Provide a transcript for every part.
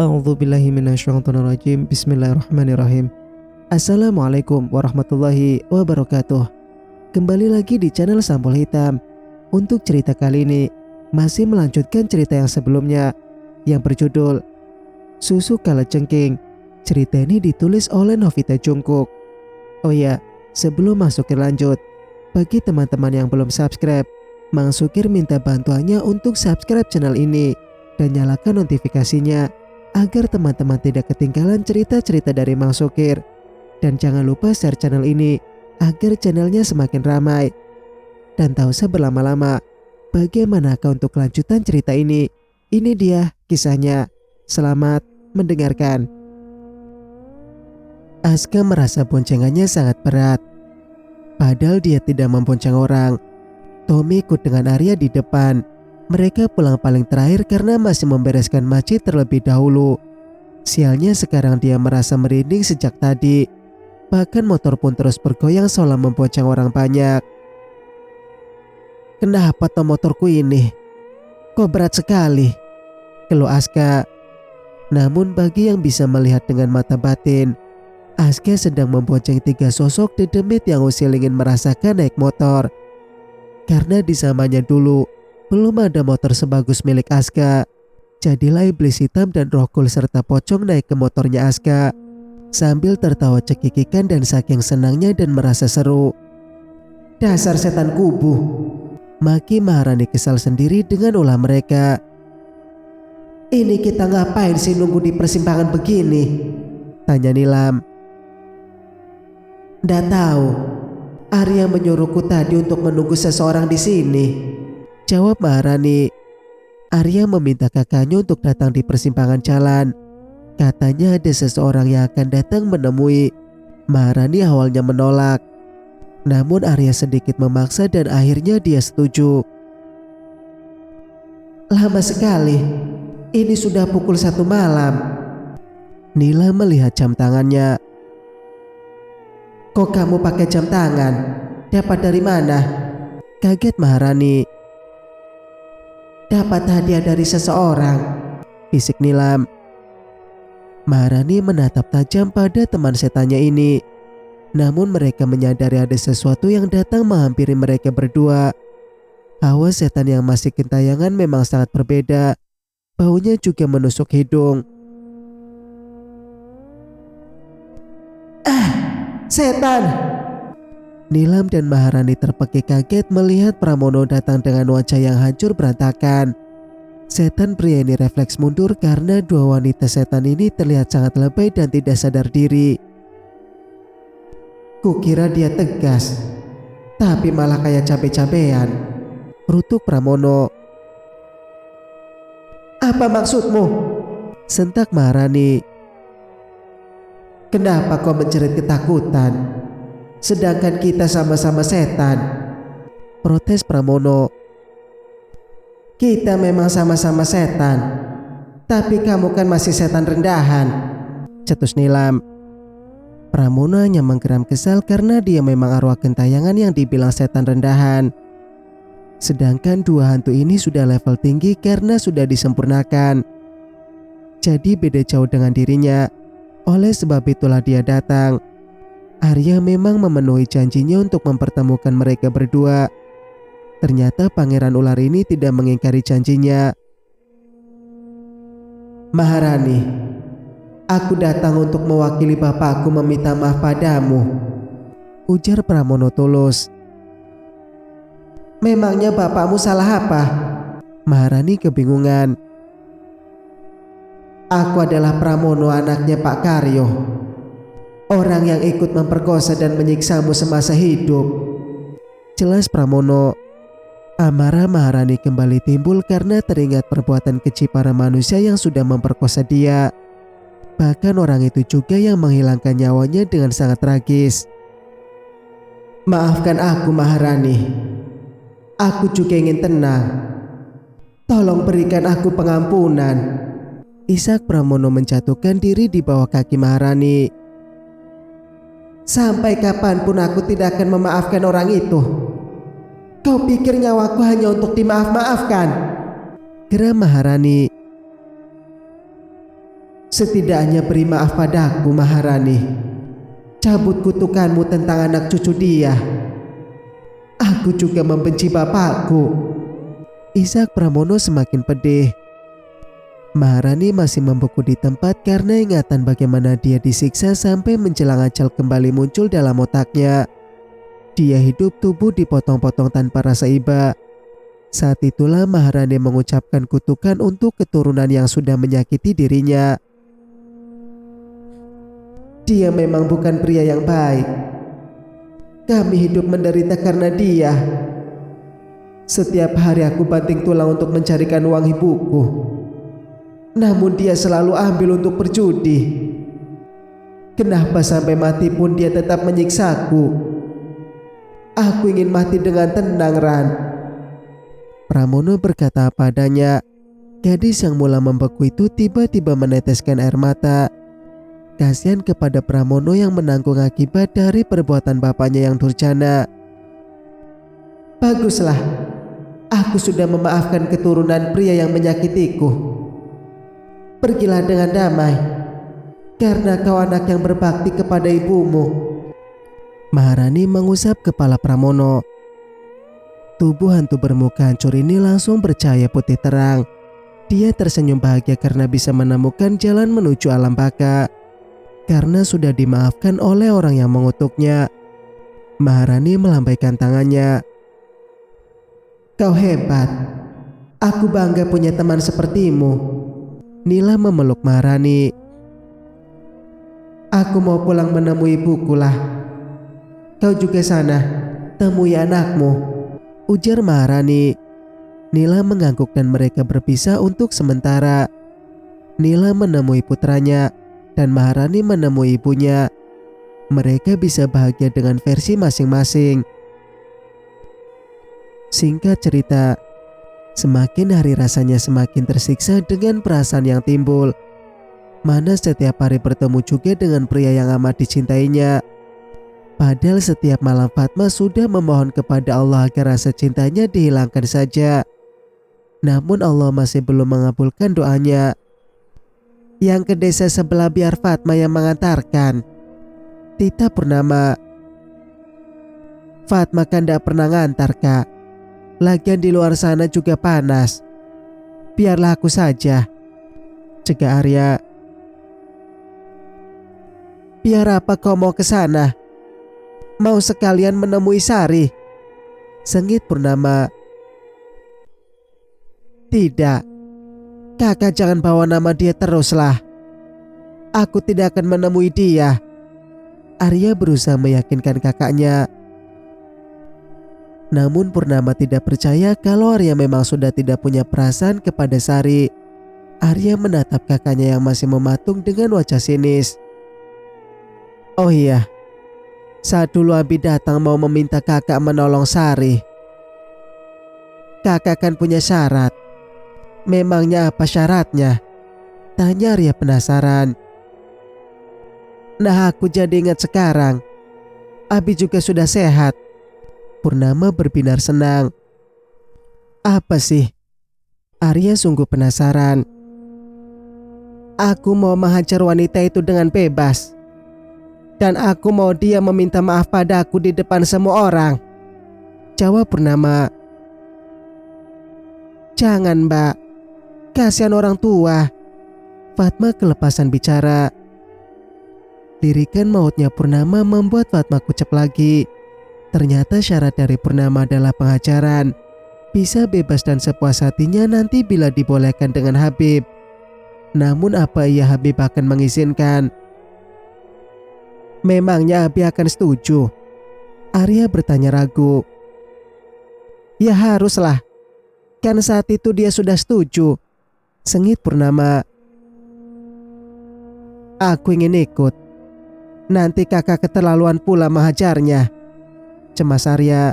A'udzubillahi minasyaitonirrajim. Bismillahirrahmanirrahim. Assalamualaikum warahmatullahi wabarakatuh. Kembali lagi di channel Sampul Hitam. Untuk cerita kali ini masih melanjutkan cerita yang sebelumnya yang berjudul Susu Kalajengking. Cerita ini ditulis oleh Novita Jungkook. Oh ya, sebelum masuk ke lanjut, bagi teman-teman yang belum subscribe, Mang Sukir minta bantuannya untuk subscribe channel ini dan nyalakan notifikasinya agar teman-teman tidak ketinggalan cerita-cerita dari Mang Sukir. Dan jangan lupa share channel ini agar channelnya semakin ramai. Dan tak usah berlama-lama, bagaimanakah untuk kelanjutan cerita ini? Ini dia kisahnya. Selamat mendengarkan. Aska merasa boncengannya sangat berat. Padahal dia tidak membonceng orang. Tommy ikut dengan Arya di depan. Mereka pulang paling terakhir karena masih membereskan masjid terlebih dahulu. Sialnya sekarang dia merasa merinding sejak tadi. Bahkan motor pun terus bergoyang seolah membonceng orang banyak. "Kenapa toh motorku ini? Kok berat sekali?" keluh Aska. Namun bagi yang bisa melihat dengan mata batin, Aska sedang membonceng 3 sosok dedemit yang usil ingin merasakan naik motor. Karena di zamannya dulu belum ada motor sebagus milik Aska. Jadilah iblis hitam dan rohkul serta pocong naik ke motornya Aska sambil tertawa cekikikan dan saking senangnya dan merasa seru. "Dasar setan kubu," maki Maharani kesal sendiri dengan ulah mereka. "Ini kita ngapain sih nunggu di persimpangan begini?" tanya Nilam. "Nggak tahu. Arya menyuruhku tadi untuk menunggu seseorang di sini," jawab Maharani. Arya meminta kakaknya untuk datang di persimpangan jalan. Katanya ada seseorang yang akan datang menemui. Maharani awalnya menolak. Namun Arya sedikit memaksa dan akhirnya dia setuju. "Lama sekali. Ini sudah pukul 1 malam." Nila melihat jam tangannya. "Kok kamu pakai jam tangan? Dapat dari mana?" kaget Maharani. "Dapat hadiah dari seseorang," bisik Nilam. Maharani menatap tajam pada teman setannya ini. Namun mereka menyadari ada sesuatu yang datang menghampiri mereka berdua. Hawa setan yang masih gentayangan memang sangat berbeda. Baunya juga menusuk hidung. "Ah, setan!" Nilam dan Maharani terpekik kaget melihat Pramono datang dengan wajah yang hancur berantakan. Setan pria ini refleks mundur karena dua wanita setan ini terlihat sangat lebay dan tidak sadar diri. "Kukira dia tegas, tapi malah kayak cabe-cabean," rutuk Pramono. "Apa maksudmu?" sentak Maharani. "Kenapa kau menjerit ketakutan? Sedangkan kita sama-sama setan," protes Pramono. "Kita memang sama-sama setan, tapi kamu kan masih setan rendahan," cetus Nilam. Pramono hanya menggeram kesal karena dia memang arwah gentayangan yang dibilang setan rendahan. Sedangkan dua hantu ini sudah level tinggi karena sudah disempurnakan. Jadi beda jauh dengan dirinya. Oleh sebab itulah dia datang. Arya memang memenuhi janjinya untuk mempertemukan mereka berdua. Ternyata pangeran ular ini tidak mengingkari janjinya. "Maharani, aku datang untuk mewakili bapakku meminta maaf padamu," ujar Pramono tulus. "Memangnya bapakmu salah apa?" Maharani kebingungan. "Aku adalah Pramono, anaknya Pak Karyo. Orang yang ikut memperkosa dan menyiksamu semasa hidup," jelas Pramono. Amarah Maharani kembali timbul karena teringat perbuatan keji para manusia yang sudah memperkosa dia. Bahkan orang itu juga yang menghilangkan nyawanya dengan sangat tragis. "Maafkan aku Maharani. Aku juga ingin tenang. Tolong berikan aku pengampunan," isak Pramono menjatuhkan diri di bawah kaki Maharani. "Sampai kapanpun aku tidak akan memaafkan orang itu. Kau pikir nyawaku hanya untuk dimaaf-maafkan?" geram Maharani. Setidaknya beri maaf padaku, Maharani. Cabut kutukanmu tentang anak cucu dia. Aku juga membenci bapakku. Isak Pramono semakin pedih. Maharani masih membeku di tempat karena ingatan bagaimana dia disiksa sampai menjelang ajal kembali muncul dalam otaknya. Dia hidup tubuh dipotong-potong tanpa rasa iba. Saat itulah Maharani mengucapkan kutukan untuk keturunan yang sudah menyakiti dirinya. Dia memang bukan pria yang baik. Kami hidup menderita karena dia. Setiap hari aku banting tulang untuk mencarikan uang ibuku. Namun dia selalu ambil untuk berjudi. Kenapa sampai mati pun dia tetap menyiksaku? Aku ingin mati dengan tenang, Ran. Pramono berkata apa adanya. Gadis yang mula membeku itu tiba-tiba meneteskan air mata. Kasihan kepada Pramono yang menanggung akibat dari perbuatan bapaknya yang durjana. Baguslah, aku sudah memaafkan keturunan pria yang menyakitiku. Pergilah dengan damai, karena kau anak yang berbakti kepada ibumu. Maharani mengusap kepala Pramono. Tubuh hantu bermuka hancur ini langsung bercahaya putih terang. Dia tersenyum bahagia karena bisa menemukan jalan menuju alam baka. Karena sudah dimaafkan oleh orang yang mengutuknya. Maharani melambaikan tangannya. Kau hebat. Aku bangga punya teman sepertimu. Nila memeluk Maharani. Aku mau pulang menemui ibuku lah. Kau juga sana, temui anakmu, ujar Maharani. Nila mengangguk dan mereka berpisah untuk sementara. Nila menemui putranya dan Maharani menemui ibunya. Mereka bisa bahagia dengan versi masing-masing. Singkat cerita, semakin hari rasanya semakin tersiksa dengan perasaan yang timbul. Mana setiap hari bertemu juga dengan pria yang amat dicintainya. Padahal setiap malam Fatma sudah memohon kepada Allah agar rasa cintanya dihilangkan saja. Namun Allah masih belum mengabulkan doanya. Yang ke desa sebelah biar Fatma yang mengantarkan. Tita Purnama. Fatma kan tidak pernah ngantar, Kak. Lagian di luar sana juga panas. Biarlah aku saja, cegah Arya. Biar apa kau mau ke sana? Mau sekalian menemui Sari? Sengit Purnama. Tidak, kakak jangan bawa nama dia teruslah. Aku tidak akan menemui dia. Arya berusaha meyakinkan kakaknya. Namun Purnama tidak percaya kalau Arya memang sudah tidak punya perasaan kepada Sari. Arya menatap kakaknya yang masih mematung dengan wajah sinis. Oh iya, saat dulu Abi datang mau meminta kakak menolong Sari. Kakak kan punya syarat. Memangnya apa syaratnya? Tanya Arya penasaran. Nah, aku jadi ingat sekarang. Abi juga sudah sehat. Purnama berbinar senang. Apa sih? Arya sungguh penasaran. Aku mau menghajar wanita itu dengan bebas. Dan aku mau dia meminta maaf padaku di depan semua orang. Jawab Purnama. Jangan, Mbak. Kasihan orang tua. Fatma kelepasan bicara. Lirikan mautnya Purnama membuat Fatma kucep lagi. Ternyata syarat dari Purnama adalah pengajaran. Bisa bebas dan sepuas hatinya nanti bila dibolehkan dengan Habib. Namun apa iya Habib akan mengizinkan? Memangnya Habib akan setuju? Arya bertanya ragu. Ya haruslah. Kan saat itu dia sudah setuju. Sengit Purnama. Aku ingin ikut. Nanti kakak keterlaluan pula menghajarnya. Cemas Arya.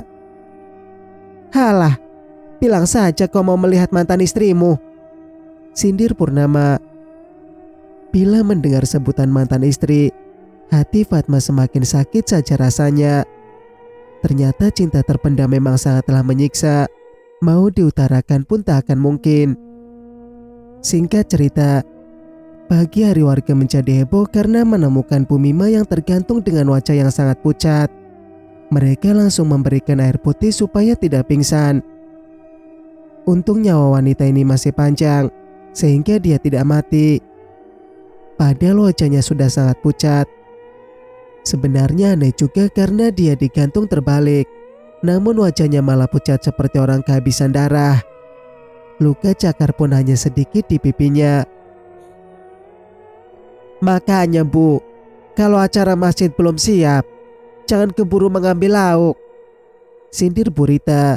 Halah, bilang saja kau mau melihat mantan istrimu. Sindir Purnama. Bila mendengar sebutan mantan istri, hati Fatma semakin sakit saja rasanya. Ternyata cinta terpendam memang sangatlah menyiksa. Mau diutarakan pun tak akan mungkin. Singkat cerita, Pagi hari warga menjadi heboh karena menemukan Bu Mima yang tergantung dengan wajah yang sangat pucat. Mereka langsung memberikan air putih supaya tidak pingsan. Untung nyawa wanita ini masih panjang, sehingga dia tidak mati. Padahal wajahnya sudah sangat pucat. Sebenarnya aneh juga karena dia digantung terbalik, namun wajahnya malah pucat seperti orang kehabisan darah. Luka cakar pun hanya sedikit di pipinya. Makanya Bu, kalau acara masjid belum siap, jangan keburu mengambil lauk, sindir Bu Rita.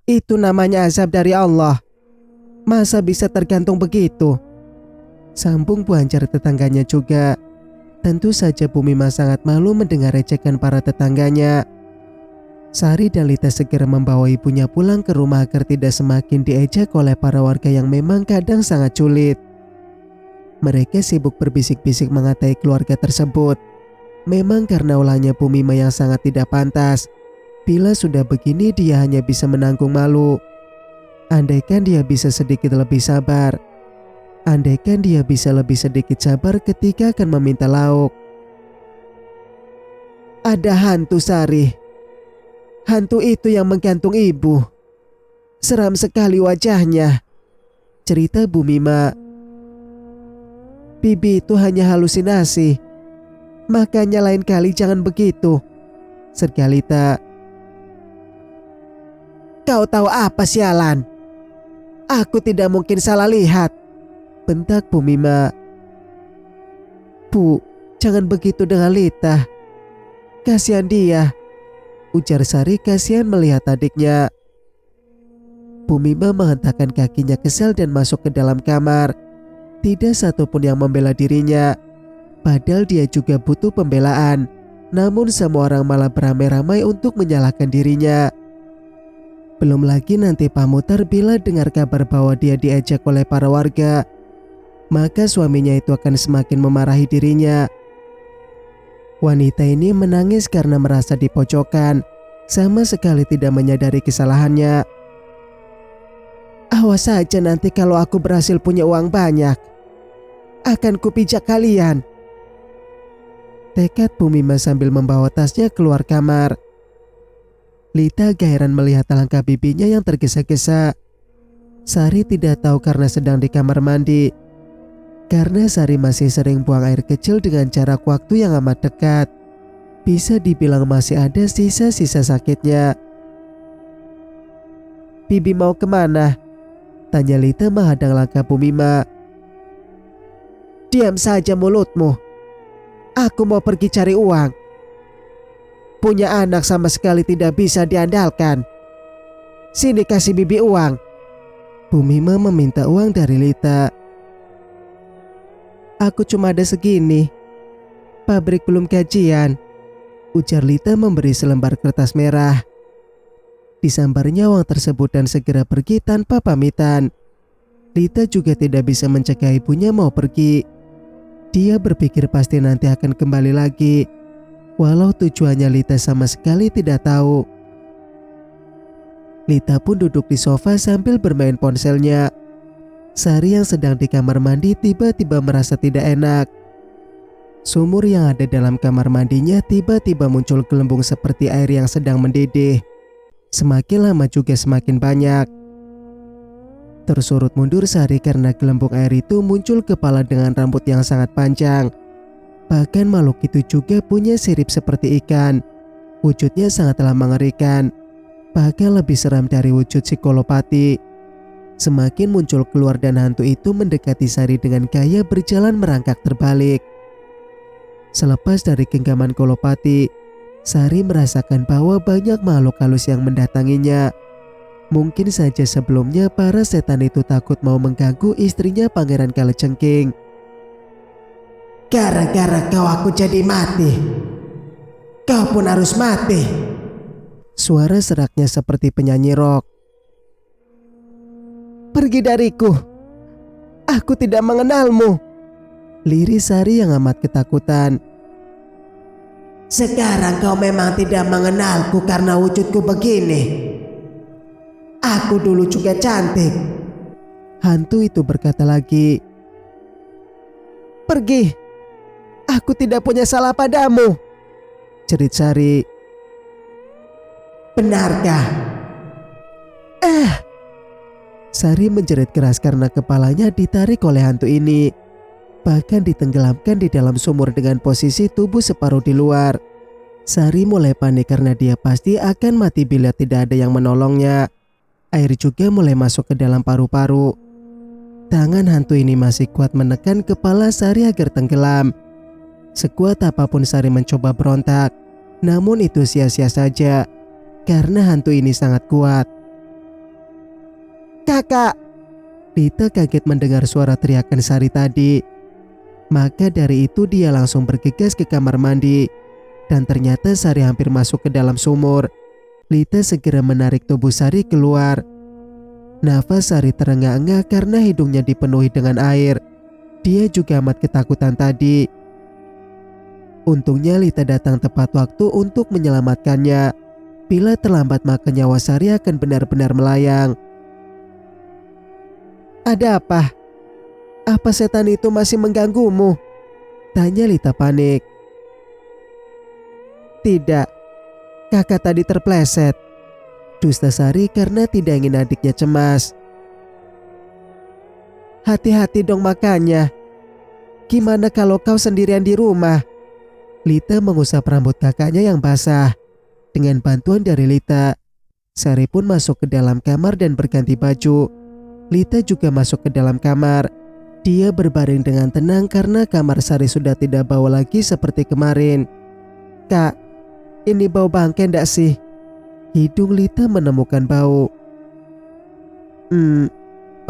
Itu namanya azab dari Allah. Masa bisa tergantung begitu? Sambung Bu Anjar tetangganya juga. Tentu saja Bu Mima sangat malu mendengar ejekan para tetangganya. Sari dan Lita segera membawa ibunya pulang ke rumah agar tidak semakin diejek oleh para warga yang memang kadang sangat sulit. Mereka sibuk berbisik-bisik mengatai keluarga tersebut. Memang karena ulahnya Bu Mima yang sangat tidak pantas. Bila sudah begini dia hanya bisa menanggung malu. Andaikan dia bisa sedikit lebih sabar. Andaikan dia bisa lebih sedikit sabar ketika akan meminta lauk. Ada hantu Sari. Hantu itu yang menggantung ibu. Seram sekali wajahnya, cerita Bu Mima. Bibi itu hanya halusinasi. Makanya lain kali jangan begitu, serga Lita. Kau tahu apa sialan? Aku tidak mungkin salah lihat, bentak Bu Mima. Bu, jangan begitu dengan Lita. Kasihan dia, ujar Sari kasihan melihat adiknya. Bu Mima menghentakkan kakinya kesal dan masuk ke dalam kamar. Tidak satupun yang membela dirinya. Padahal dia juga butuh pembelaan. Namun semua orang malah beramai-ramai untuk menyalahkan dirinya. Belum lagi nanti Pak Mutar bila dengar kabar bahwa dia diejek oleh para warga, maka suaminya itu akan semakin memarahi dirinya. Wanita ini menangis karena merasa dipojokkan, sama sekali tidak menyadari kesalahannya. Awas saja nanti kalau aku berhasil punya uang banyak, akan kupijak kalian, tekad Bu Mima sambil membawa tasnya keluar kamar. Lita gairan melihat langkah bibinya yang tergesa-gesa. Sari tidak tahu karena sedang di kamar mandi. Karena Sari masih sering buang air kecil dengan jarak waktu yang amat dekat, bisa dibilang masih ada sisa-sisa sakitnya. Bibi mau kemana? Tanya Lita menghadang langkah Bu Mima. Diam saja mulutmu. Aku mau pergi cari uang. Punya anak sama sekali tidak bisa diandalkan. Sini kasih bibi uang. Bu Mima meminta uang dari Lita. Aku cuma ada segini. Pabrik belum gajian, ujar Lita memberi selembar kertas merah. Disambarnya uang tersebut dan segera pergi tanpa pamitan. Lita juga tidak bisa mencegah ibunya mau pergi. Dia berpikir pasti nanti akan kembali lagi. Walau tujuannya Lita sama sekali tidak tahu. Lita pun duduk di sofa sambil bermain ponselnya. Sari yang sedang di kamar mandi tiba-tiba merasa tidak enak. Sumur yang ada dalam kamar mandinya tiba-tiba muncul gelembung seperti air yang sedang mendidih. Semakin lama juga semakin banyak. Tersurut mundur Sari karena gelembung air itu muncul kepala dengan rambut yang sangat panjang. Bahkan makhluk itu juga punya sirip seperti ikan. Wujudnya sangatlah mengerikan. Bahkan lebih seram dari wujud si Kolopati. Semakin muncul keluar dan hantu itu mendekati Sari dengan gaya berjalan merangkak terbalik. Selepas dari genggaman Kolopati, Sari merasakan bahwa banyak makhluk halus yang mendatanginya. Mungkin saja sebelumnya para setan itu takut mau mengganggu istrinya Pangeran Kalajengking. Gara-gara kau aku jadi mati. Kau pun harus mati. Suara seraknya seperti penyanyi rock. Pergi dariku. Aku tidak mengenalmu. Lirih Sari yang amat ketakutan. Sekarang kau memang tidak mengenalku karena wujudku begini. Aku dulu juga cantik. Hantu itu berkata lagi. Pergi. Aku tidak punya salah padamu, jerit Sari. Benarkah? Sari menjerit keras karena kepalanya ditarik oleh hantu ini. Bahkan ditenggelamkan di dalam sumur dengan posisi tubuh separuh di luar. Sari mulai panik karena dia pasti akan mati bila tidak ada yang menolongnya. Air juga mulai masuk ke dalam paru-paru. Tangan hantu ini masih kuat menekan kepala Sari agar tenggelam. Sekuat apapun Sari mencoba berontak, namun itu sia-sia saja karena hantu ini sangat kuat. Kakak! Lita kaget mendengar suara teriakan Sari tadi. Maka dari itu dia langsung bergegas ke kamar mandi. Dan ternyata Sari hampir masuk ke dalam sumur. Lita segera menarik tubuh Sari keluar. Nafas Sari terengah-engah karena hidungnya dipenuhi dengan air. Dia juga amat ketakutan tadi. Untungnya Lita datang tepat waktu untuk menyelamatkannya. Bila terlambat maka nyawa Sari akan benar-benar melayang. Ada apa? Apa setan itu masih mengganggumu? Tanya Lita panik. Tidak, kakak tadi terpleset, dusta Sari karena tidak ingin adiknya cemas. Hati-hati dong makanya. Gimana kalau kau sendirian di rumah? Lita mengusap rambut kakaknya yang basah. Dengan bantuan dari Lita, Sari pun masuk ke dalam kamar dan berganti baju. Lita juga masuk ke dalam kamar. Dia berbaring dengan tenang karena kamar Sari sudah tidak bau lagi seperti kemarin. Kak, ini bau bangkai ndak sih? Hidung Lita menemukan bau.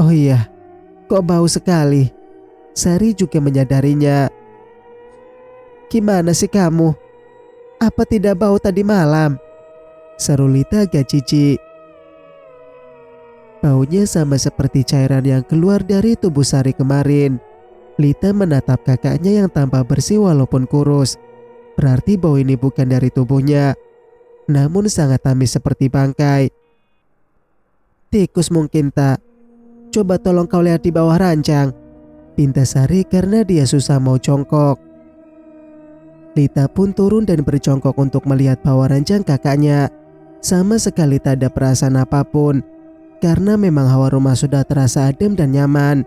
Oh iya, kok bau sekali? Sari juga menyadarinya. Gimana sih kamu? Apa tidak bau tadi malam? Seru Lita agak jijik. Baunya sama seperti cairan yang keluar dari tubuh Sari kemarin. Lita menatap kakaknya yang tampak bersih walaupun kurus. Berarti bau ini bukan dari tubuhnya, namun sangat amis seperti bangkai. Tikus mungkin tak? Coba tolong kau lihat di bawah ranjang, pinta Sari karena dia susah mau jongkok. Lita pun turun dan berjongkok untuk melihat bawah ranjang kakaknya. Sama sekali tak ada perasaan apapun, karena memang hawa rumah sudah terasa adem dan nyaman.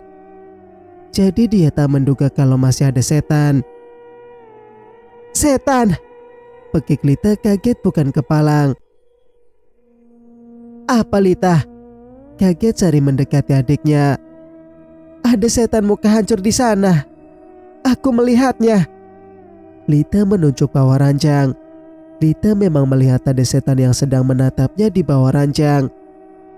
Jadi dia tak menduga kalau masih ada setan. Setan! Pekik Lita kaget bukan kepalang. Apa Lita? Kaget Sari mendekati adiknya. Ada setan muka hancur di sana. Aku melihatnya. Lita menunjuk bawah ranjang. Lita memang melihat ada setan yang sedang menatapnya di bawah ranjang.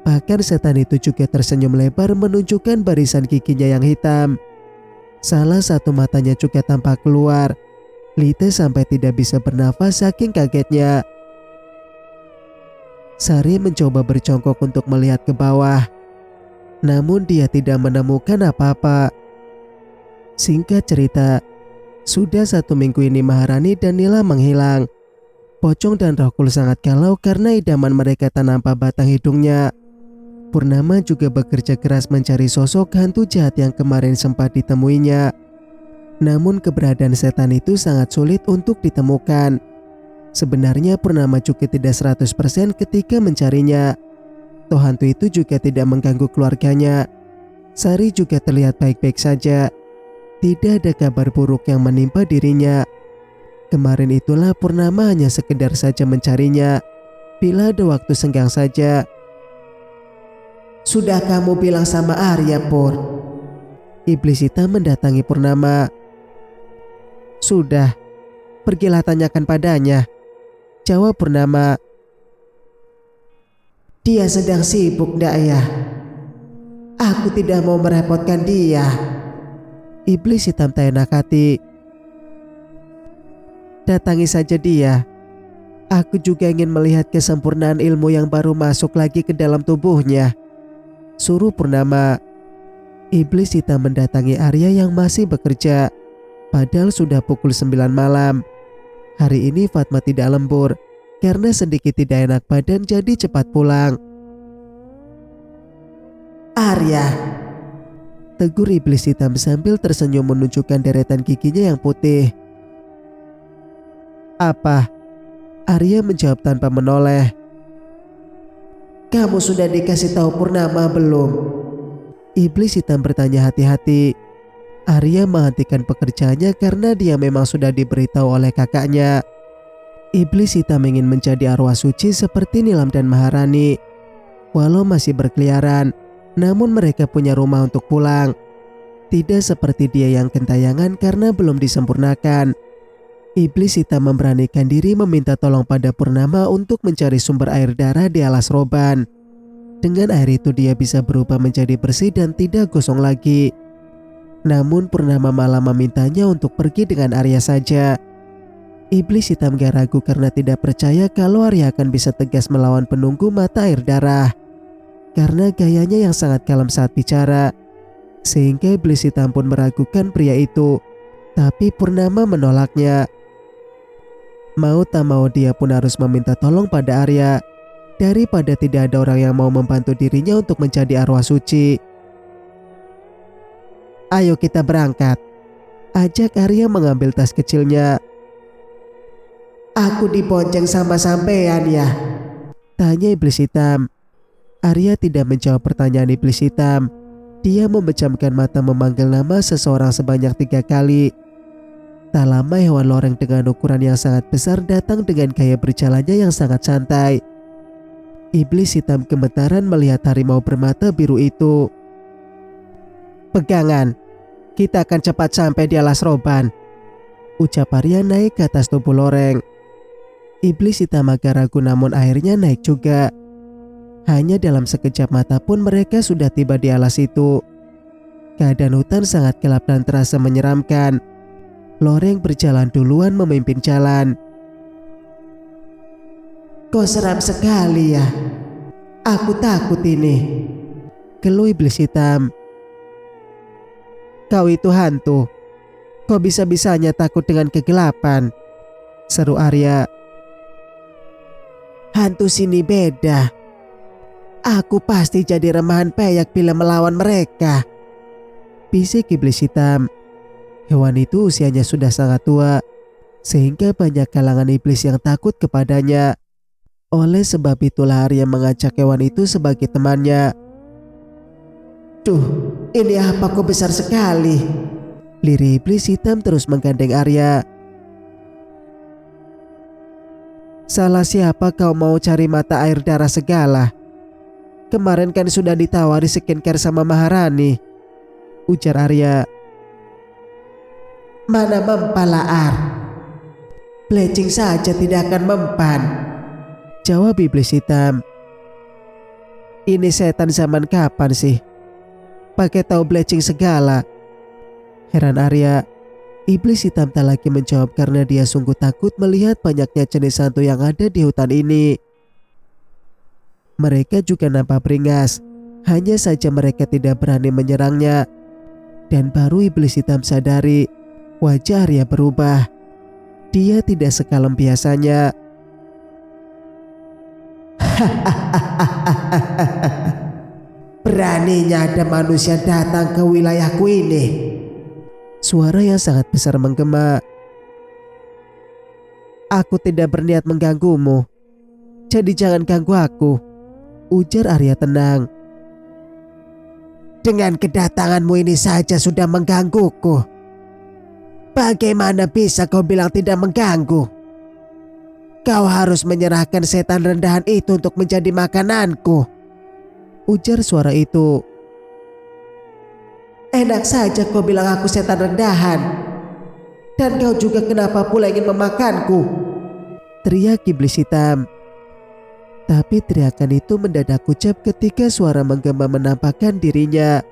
Bahkan setan itu juga tersenyum lebar menunjukkan barisan giginya yang hitam. Salah satu matanya juga tampak keluar. Lita sampai tidak bisa bernafas saking kagetnya. Sari mencoba berjongkok untuk melihat ke bawah. Namun dia tidak menemukan apa-apa. Singkat cerita, sudah 1 minggu ini Maharani dan Nila menghilang. Pocong dan Rohkul sangat galau karena idaman mereka tak nampak batang hidungnya. Purnama juga bekerja keras mencari sosok hantu jahat yang kemarin sempat ditemuinya. Namun keberadaan setan itu sangat sulit untuk ditemukan. Sebenarnya Purnama juga tidak 100% ketika mencarinya. Toh hantu itu juga tidak mengganggu keluarganya. Sari juga terlihat baik-baik saja. Tidak ada kabar buruk yang menimpa dirinya. Kemarin itulah Purnama hanya sekedar saja mencarinya. Bila ada waktu senggang saja. Sudah kamu bilang sama Arya, Pur? Iblis hitam mendatangi Purnama. Sudah, pergilah tanyakan padanya, jawab Purnama. Dia sedang sibuk ndak ya? Aku tidak mau merepotkan dia. Iblis hitam tak enak hati. Datangi saja dia. Aku juga ingin melihat kesempurnaan ilmu yang baru masuk lagi ke dalam tubuhnya, suruh Purnama. Iblis hitam mendatangi Arya yang masih bekerja. Padahal sudah pukul 9 malam. Hari ini Fatma tidak lembur karena sedikit tidak enak badan, jadi cepat pulang. Arya, tegur iblis hitam sambil tersenyum menunjukkan deretan giginya yang putih. Apa? Arya menjawab tanpa menoleh. Kamu sudah dikasih tahu Purnama belum? Iblis hitam bertanya hati-hati. Arya menghentikan pekerjaannya karena dia memang sudah diberitahu oleh kakaknya. Iblis hitam ingin menjadi arwah suci seperti Nilam dan Maharani. Walau masih berkeliaran, namun mereka punya rumah untuk pulang. Tidak seperti dia yang gentayangan karena belum disempurnakan. Iblis hitam memberanikan diri meminta tolong pada Purnama untuk mencari sumber air darah di alas roban. Dengan air itu dia bisa berubah menjadi bersih dan tidak gosong lagi. Namun Purnama malah memintanya untuk pergi dengan Arya saja. Iblis hitam gak ragu karena tidak percaya kalau Arya akan bisa tegas melawan penunggu mata air darah. Karena gayanya yang sangat kalem saat bicara. Sehingga iblis hitam pun meragukan pria itu. Tapi Purnama menolaknya. Mau tak mau dia pun harus meminta tolong pada Arya. Daripada tidak ada orang yang mau membantu dirinya untuk menjadi arwah suci. Ayo kita berangkat. Ajak Arya mengambil tas kecilnya. Aku dibonceng sama sampean ya? Tanya iblis hitam. Arya tidak menjawab pertanyaan iblis hitam. Dia memejamkan mata memanggil nama seseorang sebanyak 3 kali. Tak lama hewan loreng dengan ukuran yang sangat besar datang dengan gaya berjalannya yang sangat santai. Iblis hitam gemetaran melihat harimau bermata biru itu. Pegangan, kita akan cepat sampai di alas roban. Ucap Arya naik ke atas tubuh loreng. Iblis hitam agak ragu namun akhirnya naik juga. Hanya dalam sekejap mata pun mereka sudah tiba di alas itu. Keadaan hutan sangat gelap dan terasa menyeramkan. Loreng berjalan duluan memimpin jalan. Kok seram sekali ya? Aku takut ini. Keluh iblis hitam. Kau itu hantu. Kok bisa-bisanya takut dengan kegelapan? Seru Arya. Hantu sini beda. Aku pasti jadi remahan peyak bila melawan mereka. Bisik iblis hitam. Hewan itu usianya sudah sangat tua, sehingga banyak kalangan iblis yang takut kepadanya. Oleh sebab itulah Arya mengajak hewan itu sebagai temannya. Duh, ini apa kok besar sekali? Lirih iblis hitam terus menggandeng Arya. Salah siapa kau mau cari mata air darah segala? Kemarin kan sudah ditawari skincare sama Maharani. Ujar Arya. Mana mempan Laar? Bleaching saja tidak akan mempan. Jawab iblis hitam. Ini setan zaman kapan sih? Pakai tahu bleaching segala. Heran Arya. Iblis hitam tak lagi menjawab karena dia sungguh takut melihat banyaknya jenis hantu yang ada di hutan ini. Mereka juga nampak beringas. Hanya saja mereka tidak berani menyerangnya. Dan baru iblis hitam sadari, wajah Arya berubah. Dia tidak sekalem biasanya. Beraninya ada manusia datang ke wilayahku ini. Suara yang sangat besar menggema. Aku tidak berniat mengganggumu. Jadi jangan ganggu aku. Ujar Arya tenang. Dengan kedatanganmu ini saja sudah menggangguku. Bagaimana bisa kau bilang tidak mengganggu? Kau harus menyerahkan setan rendahan itu untuk menjadi makananku. Ujar suara itu. Enak saja kau bilang aku setan rendahan. Dan kau juga kenapa pula ingin memakanku? Teriak iblis hitam. Tapi teriakan itu mendadak ucap ketika suara menggema menampakkan dirinya.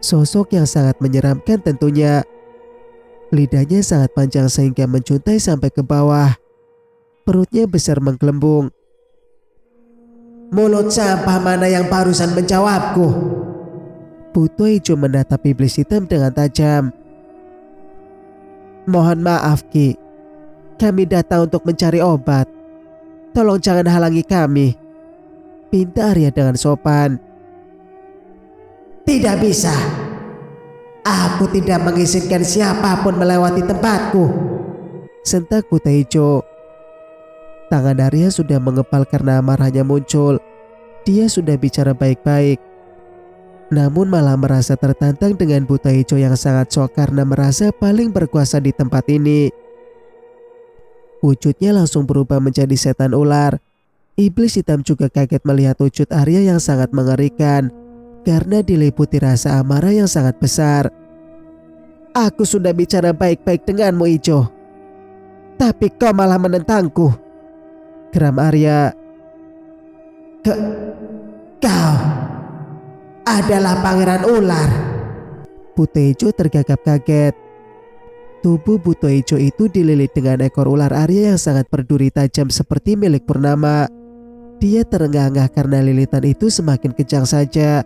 Sosok yang sangat menyeramkan tentunya. Lidahnya sangat panjang sehingga mencuntai sampai ke bawah. Perutnya besar menggelembung. Mulut sampah mana yang barusan menjawabku? Buto hijau menatap iblis hitam dengan tajam. Mohon maaf Ki. Kami datang untuk mencari obat. Tolong jangan halangi kami. Pinta Arya dengan sopan. Tidak bisa. Aku tidak mengizinkan siapapun melewati tempatku, sentak buta hijau. Tangan Arya sudah mengepal karena amarahnya muncul. Dia sudah bicara baik-baik, namun malah merasa tertantang dengan buta hijau yang sangat shock karena merasa paling berkuasa di tempat ini. Wujudnya langsung berubah menjadi setan ular. Iblis hitam juga kaget melihat wujud Arya yang sangat mengerikan karena diliputi rasa amarah yang sangat besar. Aku sudah bicara baik-baik denganmu, Ijo, tapi kau malah menentangku, geram Arya. Kau adalah pangeran ular. Buta hijau tergagap kaget. Tubuh buta hijau itu dililit dengan ekor ular Arya yang sangat berduri tajam seperti milik Purnama. Dia terengah-engah karena lilitan itu semakin kencang saja.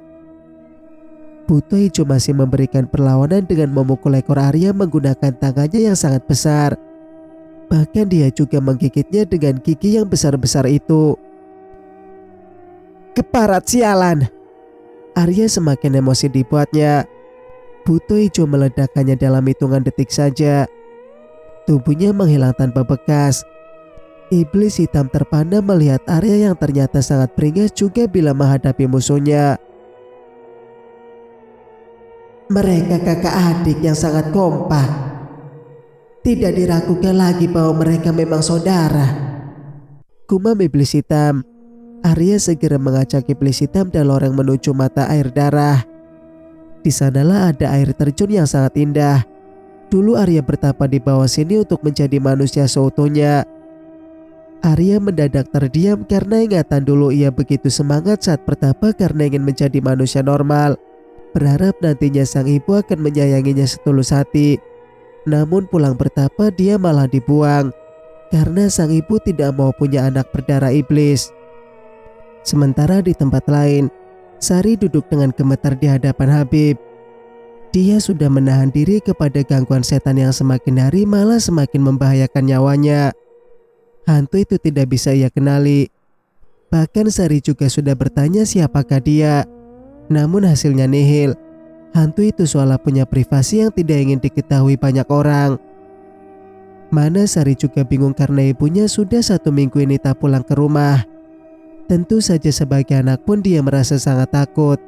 Buta hijau masih memberikan perlawanan dengan memukul ekor Arya menggunakan tangannya yang sangat besar. Bahkan dia juga menggigitnya dengan gigi yang besar-besar itu. Keparat sialan! Arya semakin emosi dibuatnya. Buta hijau meledakkannya dalam hitungan detik saja. Tubuhnya menghilang tanpa bekas. Iblis hitam terpana melihat Arya yang ternyata sangat beringas juga bila menghadapi musuhnya. Mereka kakak adik yang sangat kompak. Tidak diragukan lagi bahwa mereka memang saudara, gumam iblis hitam. Arya segera mengajak iblis hitam dan loreng menuju mata air darah. Di sanalah ada air terjun yang sangat indah. Dulu Arya bertapa di bawah sini untuk menjadi manusia seutuhnya. Arya mendadak terdiam karena ingatan dulu ia begitu semangat saat bertapa karena ingin menjadi manusia normal. Berharap nantinya sang ibu akan menyayanginya setulus hati. Namun pulang bertapa dia malah dibuang karena sang ibu tidak mau punya anak berdarah iblis. Sementara di tempat lain, Sari duduk dengan gemetar di hadapan Habib. Dia sudah menahan diri kepada gangguan setan yang semakin hari malah semakin membahayakan nyawanya. Hantu itu tidak bisa ia kenali. Bahkan Sari juga sudah bertanya siapakah dia. Namun hasilnya nihil. Hantu itu seolah punya privasi yang tidak ingin diketahui banyak orang. Mana Sari juga bingung karena ibunya sudah 1 minggu ini tak pulang ke rumah. Tentu saja sebagai anak pun dia merasa sangat takut.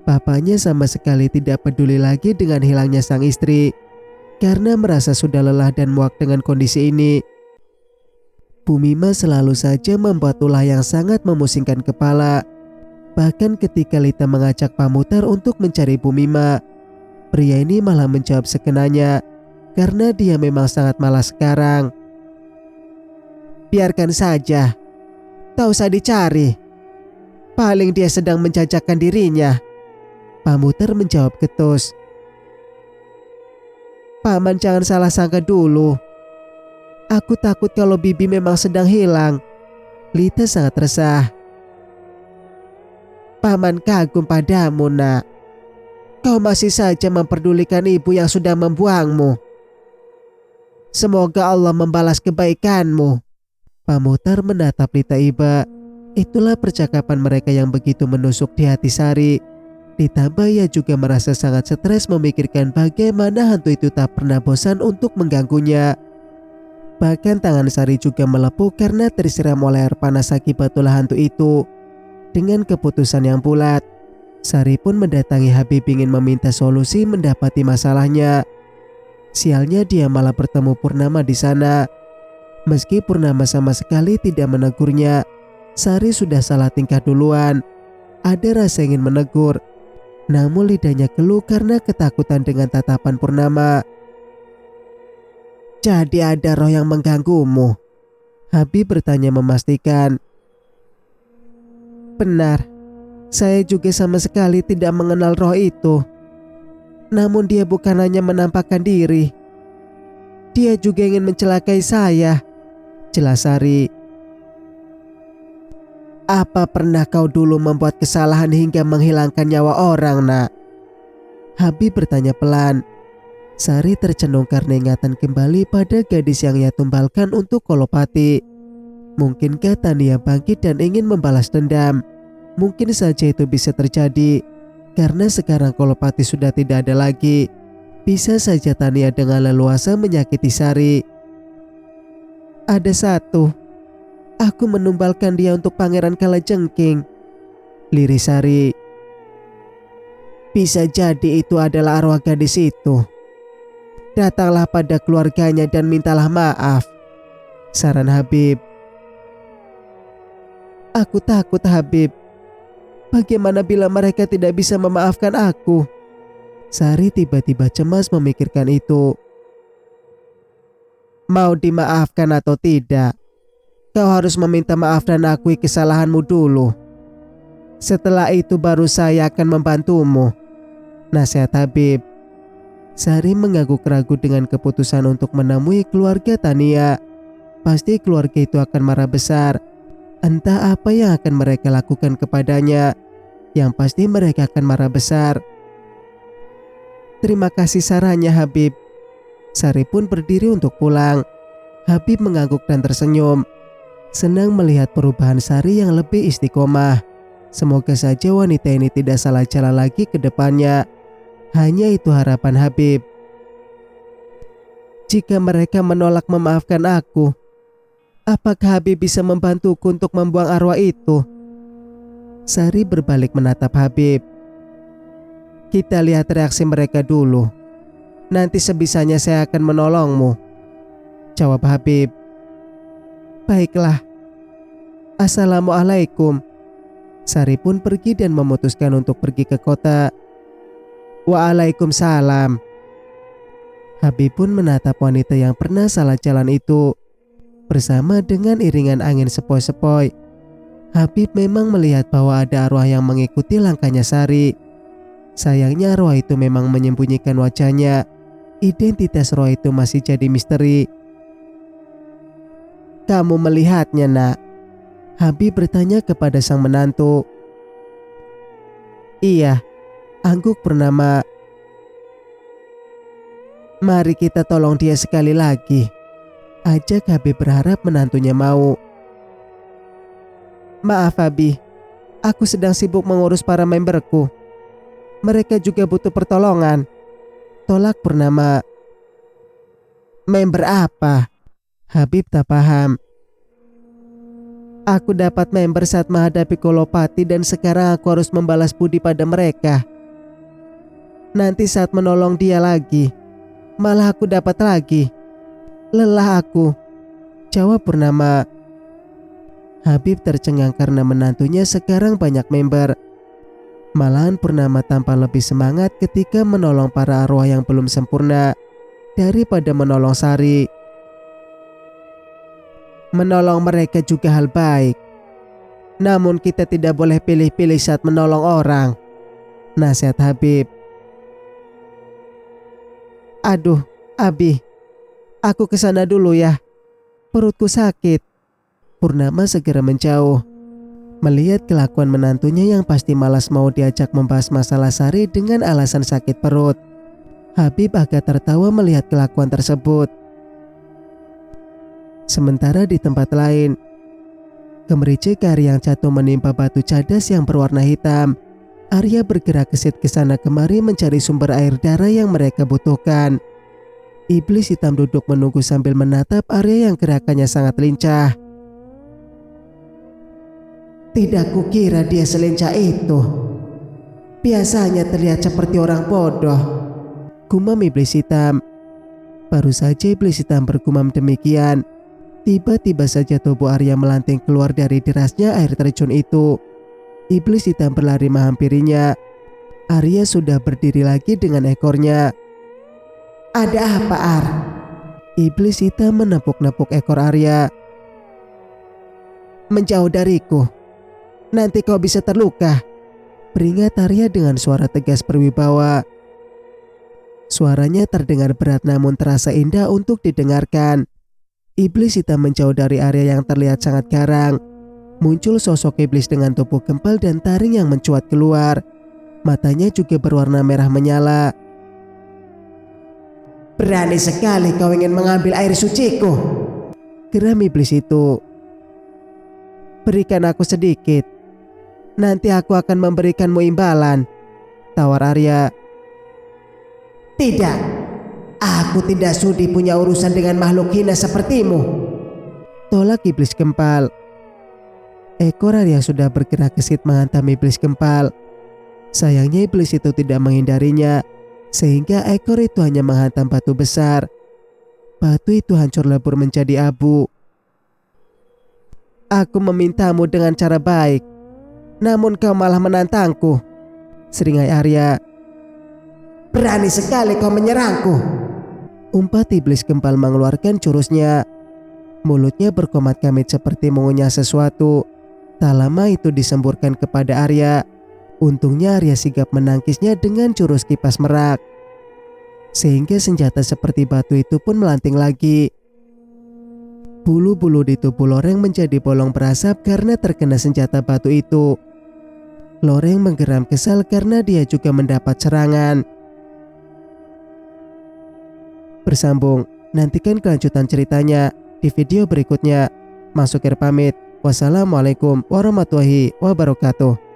Bapaknya sama sekali tidak peduli lagi dengan hilangnya sang istri karena merasa sudah lelah dan muak dengan kondisi ini. Bu Mima selalu saja membuat ulah yang sangat memusingkan kepala. Bahkan ketika Lita mengajak Pak Mutar untuk mencari Bu Mima, pria ini malah menjawab sekenanya karena dia memang sangat malas sekarang. Biarkan saja. Tak usah dicari. Paling dia sedang menjajakan dirinya, Pak Mutar menjawab ketus. Paman jangan salah sangka dulu. Aku takut kalau Bibi memang sedang hilang. Lita sangat resah. Paman kagum padamu, nak. Kau masih saja memperdulikan ibu yang sudah membuangmu. Semoga Allah membalas kebaikanmu. Pak Mutar menatap Lita iba. Itulah percakapan mereka yang begitu menusuk di hati Sari. Ditambah ia juga merasa sangat stres memikirkan bagaimana hantu itu tak pernah bosan untuk mengganggunya. Bahkan tangan Sari juga melepuh karena tersiram oleh air panas akibat ulah hantu itu. Dengan keputusan yang bulat, Sari pun mendatangi Habib ingin meminta solusi mendapati masalahnya. Sialnya dia malah bertemu Purnama di sana. Meski Purnama sama sekali tidak menegurnya, Sari sudah salah tingkah duluan. Ada rasa ingin menegur, namun lidahnya keluh karena ketakutan dengan tatapan Purnama. Jadi ada roh yang mengganggumu? Habib bertanya memastikan. Benar, saya juga sama sekali tidak mengenal roh itu. Namun dia bukan hanya menampakkan diri. Dia juga ingin mencelakai saya, jelas Sari. Apa pernah kau dulu membuat kesalahan hingga menghilangkan nyawa orang, nak? Habib bertanya pelan. Sari tercenung karena ingatan kembali pada gadis yang ia tumbalkan untuk Kolopati. Mungkinkah Tania bangkit dan ingin membalas dendam? Mungkin saja itu bisa terjadi. Karena sekarang Kolopati sudah tidak ada lagi, bisa saja Tania dengan leluasa menyakiti Sari. Ada satu, aku menumbalkan dia untuk Pangeran Kalajengking, lirik Sari. Bisa jadi itu adalah arwah gadis itu. Datanglah pada keluarganya dan mintalah maaf, saran Habib. Aku takut, Habib. Bagaimana bila mereka tidak bisa memaafkan aku? Sari tiba-tiba cemas memikirkan itu. Mau dimaafkan atau tidak, kau harus meminta maaf dan akui kesalahanmu dulu. Setelah itu baru saya akan membantumu, nasihat Habib. Sari mengangguk ragu dengan keputusan untuk menemui keluarga Tania. Pasti keluarga itu akan marah besar. Entah apa yang akan mereka lakukan kepadanya. Yang pasti mereka akan marah besar. Terima kasih sarannya, Habib. Sari pun berdiri untuk pulang. Habib mengangguk dan tersenyum. Senang melihat perubahan Sari yang lebih istiqomah. Semoga saja wanita ini tidak salah jalan lagi ke depannya. Hanya itu harapan Habib. Jika mereka menolak memaafkan aku, apakah Habib bisa membantuku untuk membuang arwah itu? Sari berbalik menatap Habib. Kita lihat reaksi mereka dulu. Nanti sebisanya saya akan menolongmu, jawab Habib. Baiklah. Assalamualaikum. Sari pun pergi dan memutuskan untuk pergi ke kota. Waalaikumsalam. Habib pun menatap wanita yang pernah salah jalan itu. Bersama dengan iringan angin sepoi-sepoi, Habib memang melihat bahwa ada arwah yang mengikuti langkahnya Sari. Sayangnya arwah itu memang menyembunyikan wajahnya. Identitas arwah itu masih jadi misteri. Kamu melihatnya, nak? Habib bertanya kepada sang menantu. Iya, angguk bernama. Mari kita tolong dia sekali lagi, ajak Habib berharap menantunya mau. Maaf Abi, aku sedang sibuk mengurus para memberku. Mereka juga butuh pertolongan, tolak bernama. Member apa? Habib tak paham. Aku dapat member saat menghadapi Kolopati dan sekarang aku harus membalas budi pada mereka. Nanti saat menolong dia lagi, malah aku dapat lagi. Lelah aku, jawab Purnama. Habib tercengang karena menantunya sekarang banyak member. Malahan Purnama tampak lebih semangat ketika menolong para arwah yang belum sempurna daripada menolong Sari. Menolong mereka juga hal baik. Namun kita tidak boleh pilih-pilih saat menolong orang, nasihat Habib. Aduh, Abi, aku kesana dulu ya. Perutku sakit. Purnama segera menjauh. Melihat kelakuan menantunya yang pasti malas mau diajak membahas masalah Sari dengan alasan sakit perut, Habib agak tertawa melihat kelakuan tersebut. Sementara di tempat lain, gemericik Arya yang jatuh menimpa batu cadas yang berwarna hitam. Arya bergerak kesit ke sana kemari mencari sumber air darah yang mereka butuhkan. Iblis hitam duduk menunggu sambil menatap Arya yang gerakannya sangat lincah. Tidak kukira dia selincah itu. Biasanya terlihat seperti orang bodoh, gumam iblis hitam. Baru saja iblis hitam bergumam demikian, tiba-tiba saja tubuh Arya melanting keluar dari derasnya air terjun itu. Iblis hitam berlari menghampirinya. Arya sudah berdiri lagi dengan ekornya. Ada apa, Ar? Iblis hitam menepuk-nepuk ekor Arya. Menjauh dariku, nanti kau bisa terluka, peringat Arya dengan suara tegas berwibawa. Suaranya terdengar berat namun terasa indah untuk didengarkan. Iblis hitam menjauh dari Arya yang terlihat sangat garang. Muncul sosok iblis dengan tubuh gempal dan taring yang mencuat keluar. Matanya juga berwarna merah menyala. Berani sekali kau ingin mengambil air suciku, geram iblis itu. Berikan aku sedikit, nanti aku akan memberikanmu imbalan. tawar Arya. Tidak, aku tidak sudi punya urusan dengan makhluk hina sepertimu, tolak iblis gempal. Ekor Arya sudah bergerak gesit menghantam iblis gempal. Sayangnya iblis itu tidak menghindarinya, sehingga ekor itu hanya menghantam batu besar. Batu itu hancur lebur menjadi abu. Aku memintamu dengan cara baik, namun kau malah menantangku, seringai Arya. Berani sekali kau menyerangku, umpat iblis gempal mengeluarkan jurusnya. Mulutnya berkomat kamit seperti mengunyah sesuatu. Tak lama itu disemburkan kepada Arya. Untungnya Arya sigap menangkisnya dengan jurus kipas merak, sehingga senjata seperti batu itu pun melanting lagi. Bulu-bulu di tubuh Loreng menjadi bolong berasap karena terkena senjata batu itu. Loreng menggeram kesal karena dia juga mendapat serangan. Bersambung, nantikan kelanjutan ceritanya di video berikutnya. Mas Sukir pamit. Wassalamualaikum warahmatullahi wabarakatuh.